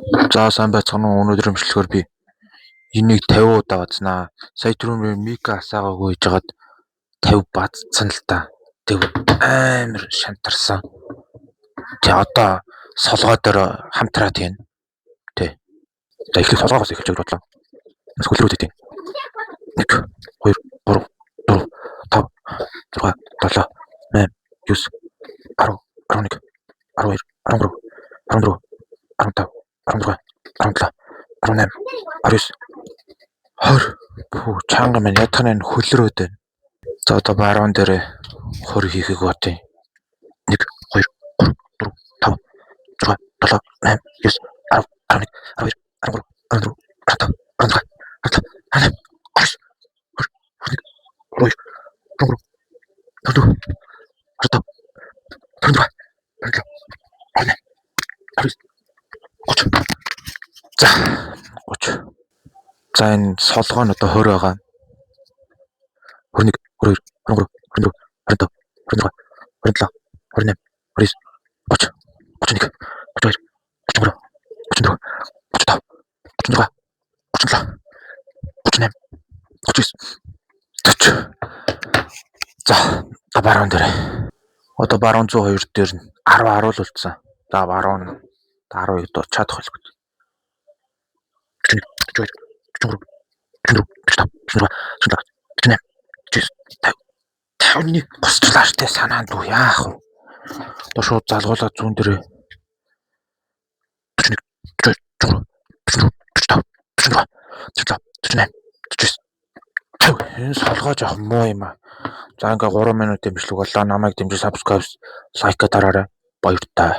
За сайн байцгаана уу. Өнөөдрийн бичлэгээр би энийг 50 удаа базнаа. Сая түрүүн мика асаагаагүй жагаад 50 бадцсан л та. Тэг амар шантарсан. Тэг одоо солгоо дээр хамтраад гин. Тэг. За ихлэх солгоогоос эхэлж бодлоо. Бас хөлрөөд идэв. 1 2 3 4 5 6 7 8 9 10 11 12 13 14 15 16 17 18 19 20 Пүү чанга минь ятганы хөлрөөд байна. За одоо баруун дээр 20 хийхийг бодъё. 1 2 3 4 5 6 7 8 9 10 11 12 13 14 15 16 17 18 19 20 21 22 23 24 25 26 27 28 29 30. За 30. За энэ солгоо нь одоо 20 байгаа. 21 22 23 24 25 26 27 28 29 30 31 32 33 34 35 36 37 38 39 40. За баруун дээр. Одоо баруун 102 дээр нь 10 10 л үлдсэн. За баруун 12 чадах байлгүй. 41 42 43 44 45 46 47 48 51 босчлаа штэ санаанд уу яах вэ? Одоо шууд залгуулаад зүүн дээрээ 41 42 44 45 46 47 48 49 энэ солгоо жоох муу юм аа. За ингээ 3 минутын бичлэг боллоо. Намайг дэмжиж subscribe, like дараарай. Баяртай.